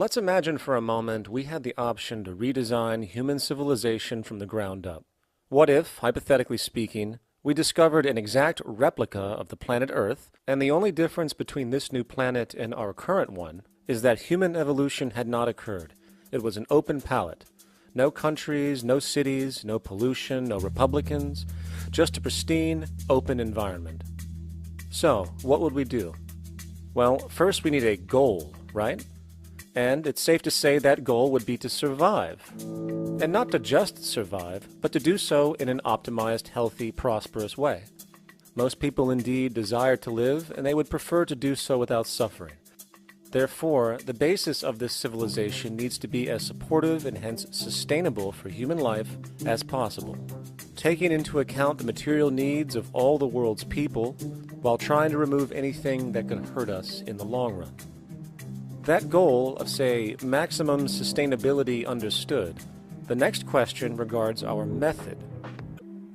Let's imagine for a moment we had the option to redesign human civilization from the ground up. What if, hypothetically speaking, we discovered an exact replica of the planet Earth, and the only difference between this new planet and our current one is that human evolution had not occurred. It was an open palette. No countries, no cities, no pollution, no Republicans, just a pristine, open environment. So, what would we do? Well, first we need a goal, right? And it's safe to say that goal would be to survive. And not to just survive, but to do so in an optimized, healthy, prosperous way. Most people indeed desire to live, and they would prefer to do so without suffering. Therefore, the basis of this civilization needs to be as supportive and hence sustainable for human life as possible, taking into account the material needs of all the world's people while trying to remove anything that could hurt us in the long run. That goal of, say, maximum sustainability understood, the next question regards our method.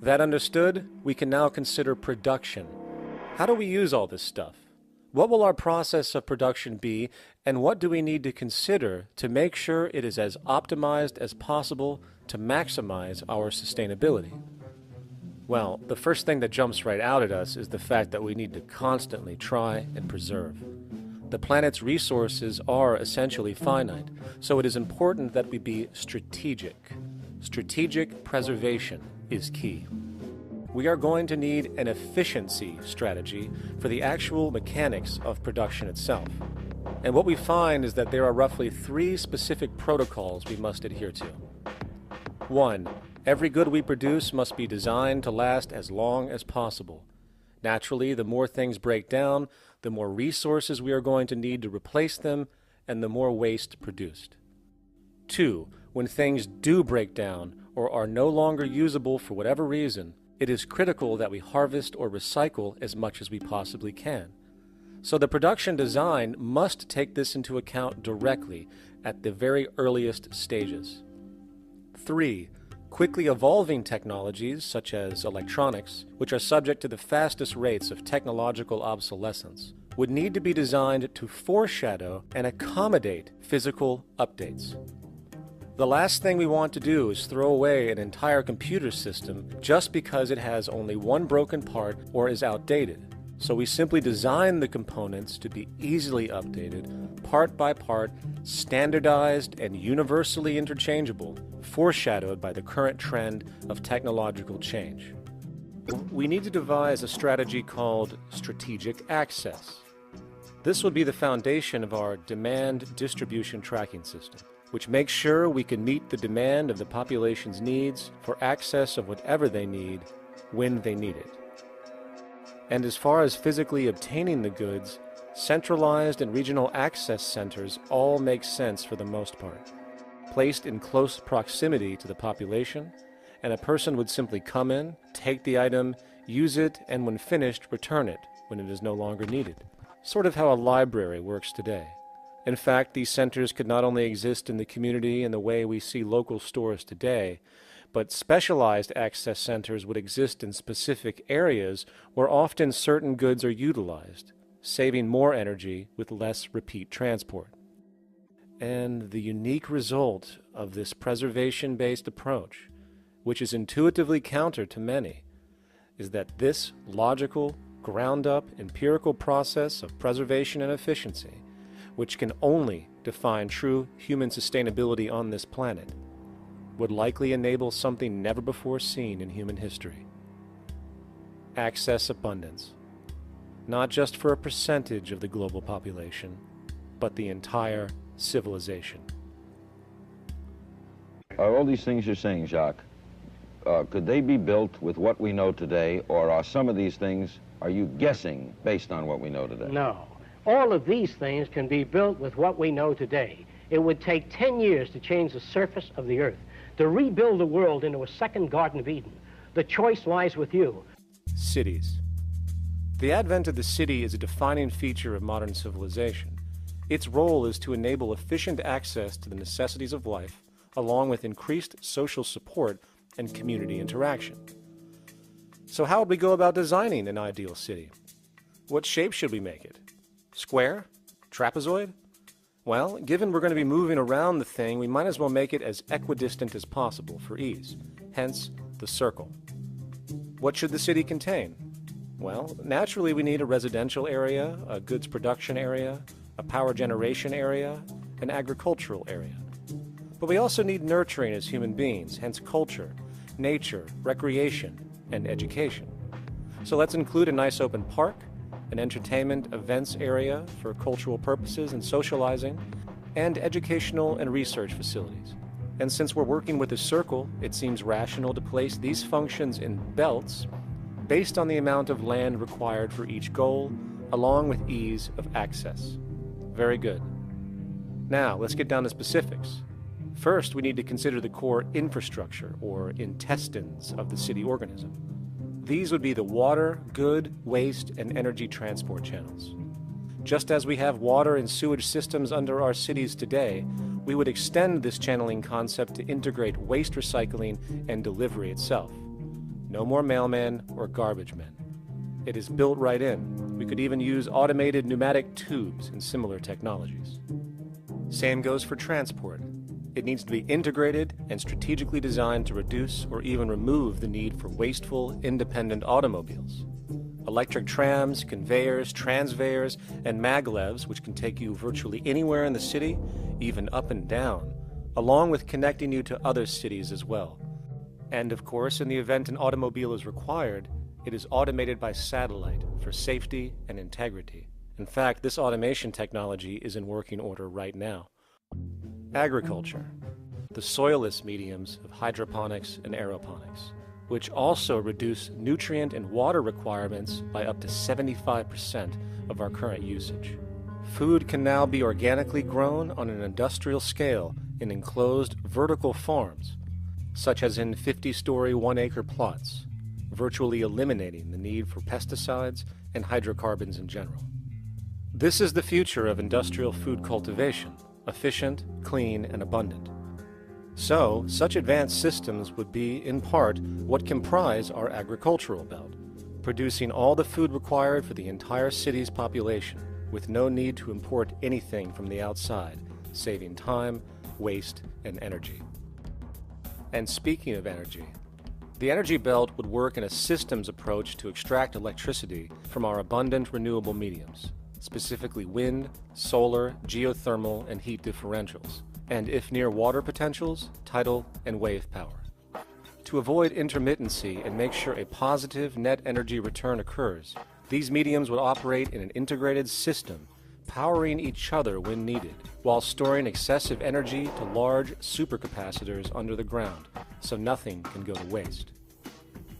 That understood, we can now consider production. How do we use all this stuff? What will our process of production be, and what do we need to consider to make sure it is as optimized as possible to maximize our sustainability? Well, the first thing that jumps right out at us is the fact that we need to constantly try and preserve. The planet's resources are essentially finite, so it is important that we be strategic. Strategic preservation is key. We are going to need an efficiency strategy for the actual mechanics of production itself. And what we find is that there are roughly 3 specific protocols we must adhere to. 1. Every good we produce must be designed to last as long as possible. Naturally, the more things break down, the more resources we are going to need to replace them, and the more waste produced. 2. When things do break down or are no longer usable for whatever reason, it is critical that we harvest or recycle as much as we possibly can. So the production design must take this into account directly at the very earliest stages. 3. Quickly evolving technologies, such as electronics, which are subject to the fastest rates of technological obsolescence, would need to be designed to foreshadow and accommodate physical updates. The last thing we want to do is throw away an entire computer system just because it has only one broken part or is outdated. So we simply design the components to be easily updated, part by part, standardized and universally interchangeable, foreshadowed by the current trend of technological change. We need to devise a strategy called strategic access. This would be the foundation of our demand distribution tracking system, which makes sure we can meet the demand of the population's needs for access of whatever they need when they need it. And as far as physically obtaining the goods, centralized and regional access centers all make sense for the most part, placed in close proximity to the population, and a person would simply come in, take the item, use it, and when finished, return it when it is no longer needed. Sort of how a library works today. In fact, these centers could not only exist in the community in the way we see local stores today, but specialized access centers would exist in specific areas where often certain goods are utilized, saving more energy with less repeat transport. And the unique result of this preservation-based approach, which is intuitively counter to many, is that this logical, ground-up, empirical process of preservation and efficiency, which can only define true human sustainability on this planet, would likely enable something never before seen in human history. Access abundance, not just for a percentage of the global population, but the entire civilization. All these things you're saying, Jacques, could they be built with what we know today, or are some of these things, are you guessing based on what we know today? No. All of these things can be built with what we know today. It would take 10 years to change the surface of the earth, to rebuild the world into a second Garden of Eden. The choice lies with you. Cities. The advent of the city is a defining feature of modern civilization. Its role is to enable efficient access to the necessities of life, along with increased social support and community interaction. So how would we go about designing an ideal city? What shape should we make it? Square? Trapezoid? Well, given we're going to be moving around the thing, we might as well make it as equidistant as possible for ease. Hence, the circle. What should the city contain? Well, naturally we need a residential area, a goods production area, a power generation area, an agricultural area. But we also need nurturing as human beings, hence culture, nature, recreation, and education. So let's include a nice open park, an entertainment events area for cultural purposes and socializing, and educational and research facilities. And since we're working with a circle, it seems rational to place these functions in belts based on the amount of land required for each goal, along with ease of access. Very good. Now, let's get down to specifics. First, we need to consider the core infrastructure, or intestines, of the city organism. These would be the water, good, waste, and energy transport channels. Just as we have water and sewage systems under our cities today, we would extend this channeling concept to integrate waste recycling and delivery itself. No more mailmen or garbage men. It is built right in. We could even use automated pneumatic tubes and similar technologies. Same goes for transport. It needs to be integrated and strategically designed to reduce or even remove the need for wasteful, independent automobiles. Electric trams, conveyors, transveyors, and maglevs, which can take you virtually anywhere in the city, even up and down, along with connecting you to other cities as well. And of course, in the event an automobile is required, it is automated by satellite for safety and integrity. In fact, this automation technology is in working order right now. Agriculture, the soilless mediums of hydroponics and aeroponics, which also reduce nutrient and water requirements by up to 75% of our current usage. Food can now be organically grown on an industrial scale in enclosed vertical farms, such as in 50-story 1-acre plots, virtually eliminating the need for pesticides and hydrocarbons in general. This is the future of industrial food cultivation, efficient, clean, and abundant. So, such advanced systems would be, in part, what comprise our agricultural belt, producing all the food required for the entire city's population, with no need to import anything from the outside, saving time, waste, and energy. And speaking of energy, the energy belt would work in a systems approach to extract electricity from our abundant renewable mediums, specifically wind, solar, geothermal, and heat differentials, and if near water potentials, tidal and wave power. To avoid intermittency and make sure a positive net energy return occurs, these mediums would operate in an integrated system, powering each other when needed, while storing excessive energy to large supercapacitors under the ground, so nothing can go to waste.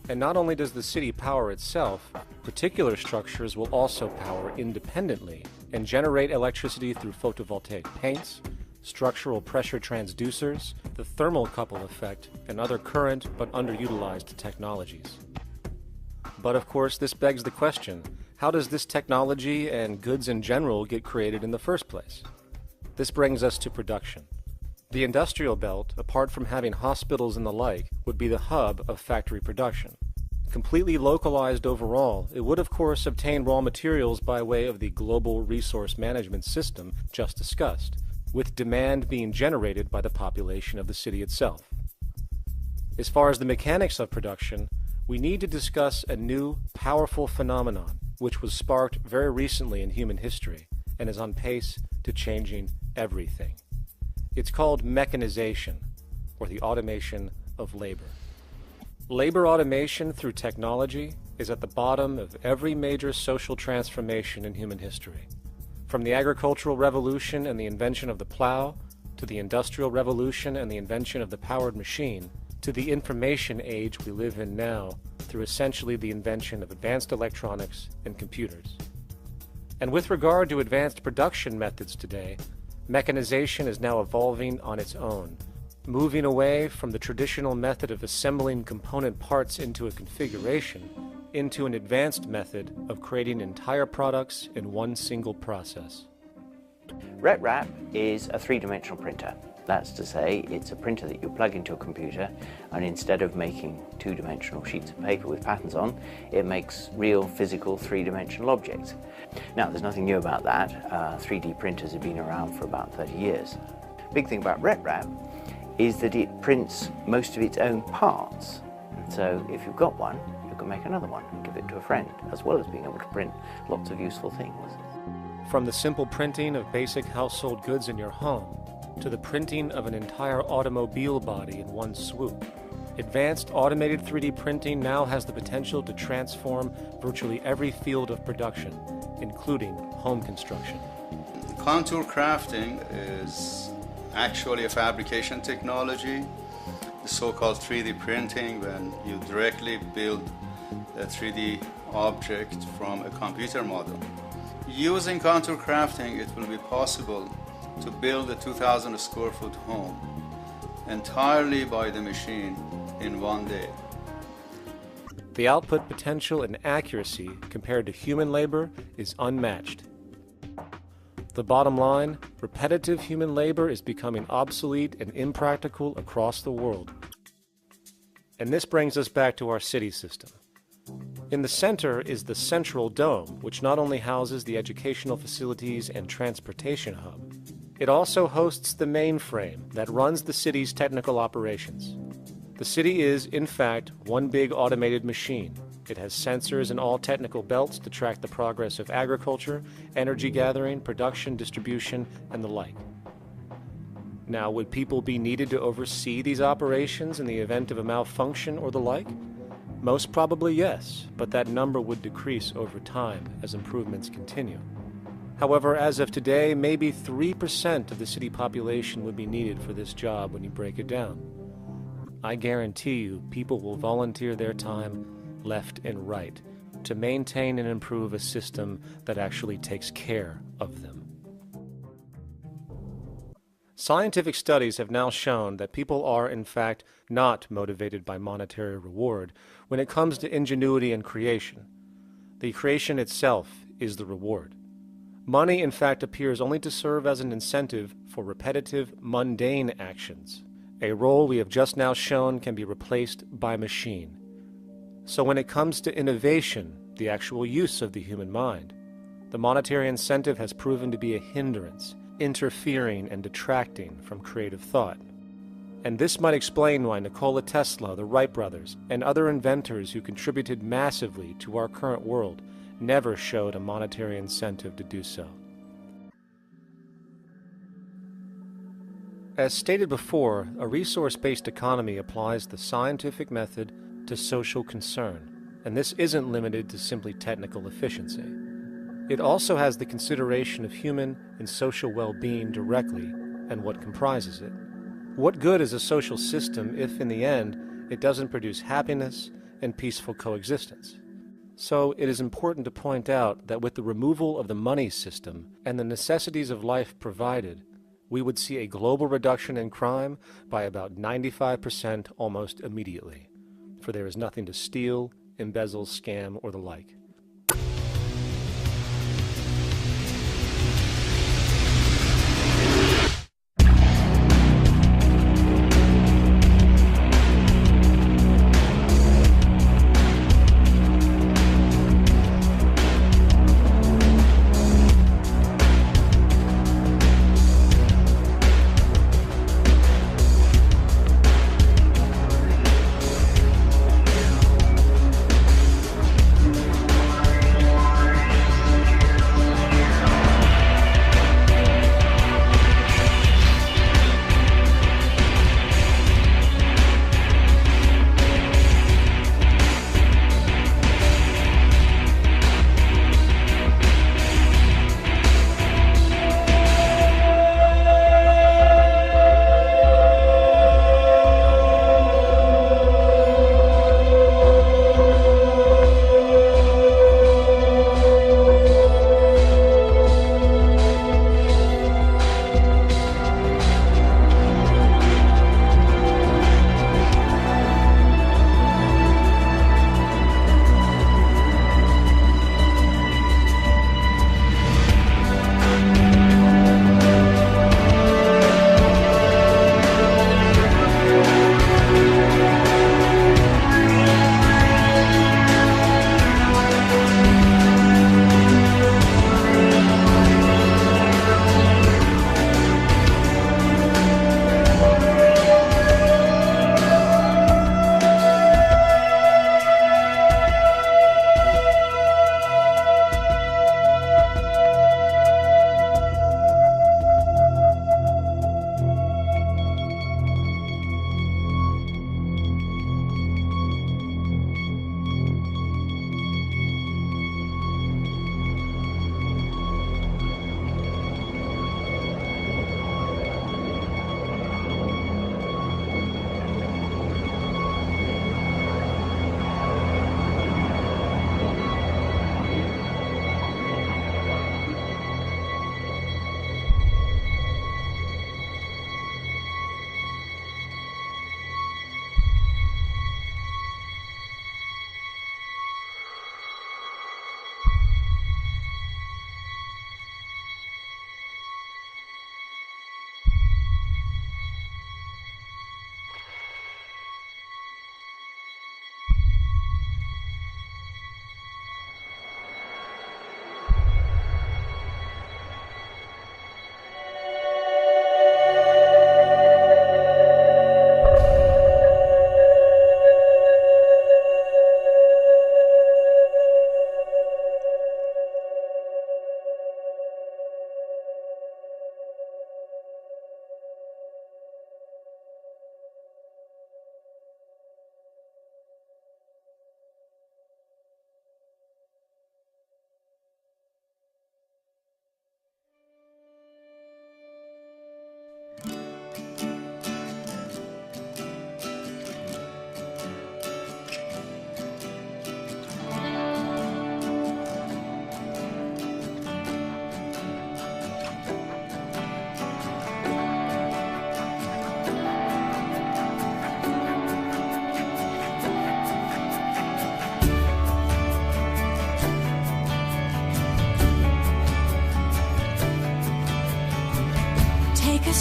And not only does the city power itself, particular structures will also power independently and generate electricity through photovoltaic paints, structural pressure transducers, the thermocouple effect, and other current but underutilized technologies. But of course, this begs the question, how does this technology and goods in general get created in the first place? This brings us to production. The industrial belt, apart from having hospitals and the like, would be the hub of factory production. Completely localized overall, it would of course obtain raw materials by way of the global resource management system just discussed, with demand being generated by the population of the city itself. As far as the mechanics of production, we need to discuss a new, powerful phenomenon, which was sparked very recently in human history and is on pace to changing everything. It's called mechanization, or the automation of labor. Labor automation through technology is at the bottom of every major social transformation in human history. From the agricultural revolution and the invention of the plow, to the industrial revolution and the invention of the powered machine, to the information age we live in now through essentially the invention of advanced electronics and computers. And with regard to advanced production methods today, mechanization is now evolving on its own, moving away from the traditional method of assembling component parts into a configuration into an advanced method of creating entire products in one single process. RetWrap is a three-dimensional printer. That's to say, it's a printer that you plug into a computer, and instead of making two-dimensional sheets of paper with patterns on, it makes real, physical, three-dimensional objects. Now, there's nothing new about that. 3D printers have been around for about 30 years. Big thing about RepRap is that it prints most of its own parts. So if you've got one, you can make another one and give it to a friend, as well as being able to print lots of useful things. From the simple printing of basic household goods in your home to the printing of an entire automobile body in one swoop, advanced automated 3D printing now has the potential to transform virtually every field of production, including home construction. Contour crafting is actually a fabrication technology, the so-called 3D printing, when you directly build a 3D object from a computer model. Using contour crafting, it will be possible to build a 2,000 square foot home entirely by the machine in one day. The output potential and accuracy compared to human labor is unmatched. The bottom line, repetitive human labor is becoming obsolete and impractical across the world. And this brings us back to our city system. In the center is the central dome, which not only houses the educational facilities and transportation hub, it also hosts the mainframe that runs the city's technical operations. The city is, in fact, one big automated machine. It has sensors in all technical belts to track the progress of agriculture, energy gathering, production, distribution, and the like. Now, would people be needed to oversee these operations in the event of a malfunction or the like? Most probably yes, but that number would decrease over time as improvements continue. However, as of today, maybe 3% of the city population would be needed for this job when you break it down. I guarantee you, people will volunteer their time left and right to maintain and improve a system that actually takes care of them. Scientific studies have now shown that people are, in fact, not motivated by monetary reward when it comes to ingenuity and creation. The creation itself is the reward. Money, in fact, appears only to serve as an incentive for repetitive, mundane actions, a role we have just now shown can be replaced by machine. So when it comes to innovation, the actual use of the human mind, the monetary incentive has proven to be a hindrance, interfering and detracting from creative thought. And this might explain why Nikola Tesla, the Wright brothers, and other inventors who contributed massively to our current world never showed a monetary incentive to do so. As stated before, a resource-based economy applies the scientific method to social concern, and this isn't limited to simply technical efficiency. It also has the consideration of human and social well-being directly and what comprises it. What good is a social system if, in the end, it doesn't produce happiness and peaceful coexistence? So it is important to point out that with the removal of the money system and the necessities of life provided, we would see a global reduction in crime by about 95% almost immediately, for there is nothing to steal, embezzle, scam, or the like.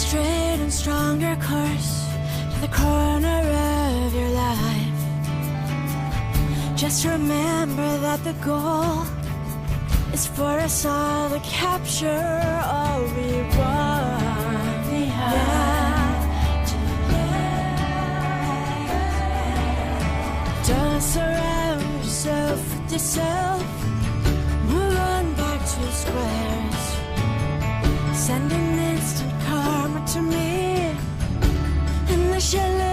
straight and stronger course to the corner of your life. Just remember that the goal is for us all to capture all we want. Don't surround yourself with yourself. Move on back to squares. Send an instant karma to me, and I shall